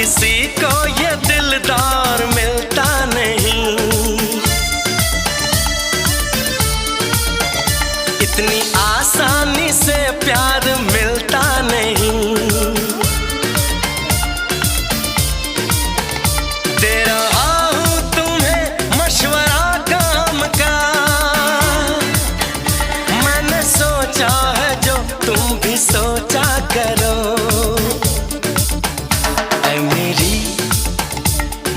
किसी को ये दिलदार मिलता नहीं, इतनी आसानी से प्यार मिलता नहीं। दे रहा हूं तुम्हें मशवरा काम का, मैंने सोचा है जो तुम भी सोचा करो। ऐ मेरी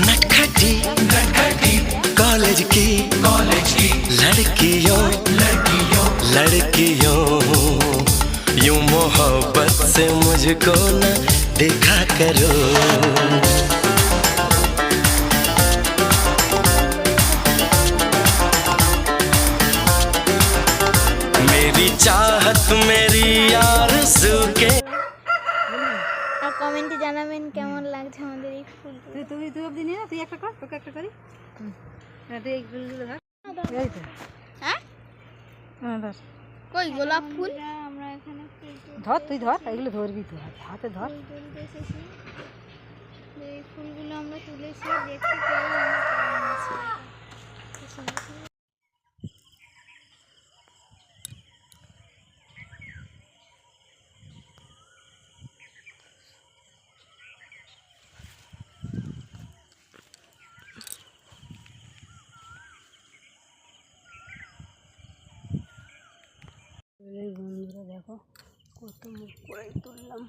नटखटी नटखटी कॉलेज की लड़कियों लड़कियों, यूं मोहब्बत से मुझको न देखा करो। मेरी चाहत मेरी आरज़ू के। আর কমেন্টে জানাবেন কেমন লাগছে আমাদের এই ফুল। তুই অবধি নিয়ে না, তুই একটা কর, তোকে একটা করি। তুই এই ফুলগুলো ধর, এই তো। হ্যাঁ ধর, কই গোলাপ ফুল? আমরা এখানে ধর, তুই ধর, এগুলো ধরবি তুই, হাতে ধর। এই ফুলগুলো আমরা তুলেছি, দেখতে কেমন আছে। এই বন্ধুরা দেখো কত মুখ করে তুললাম।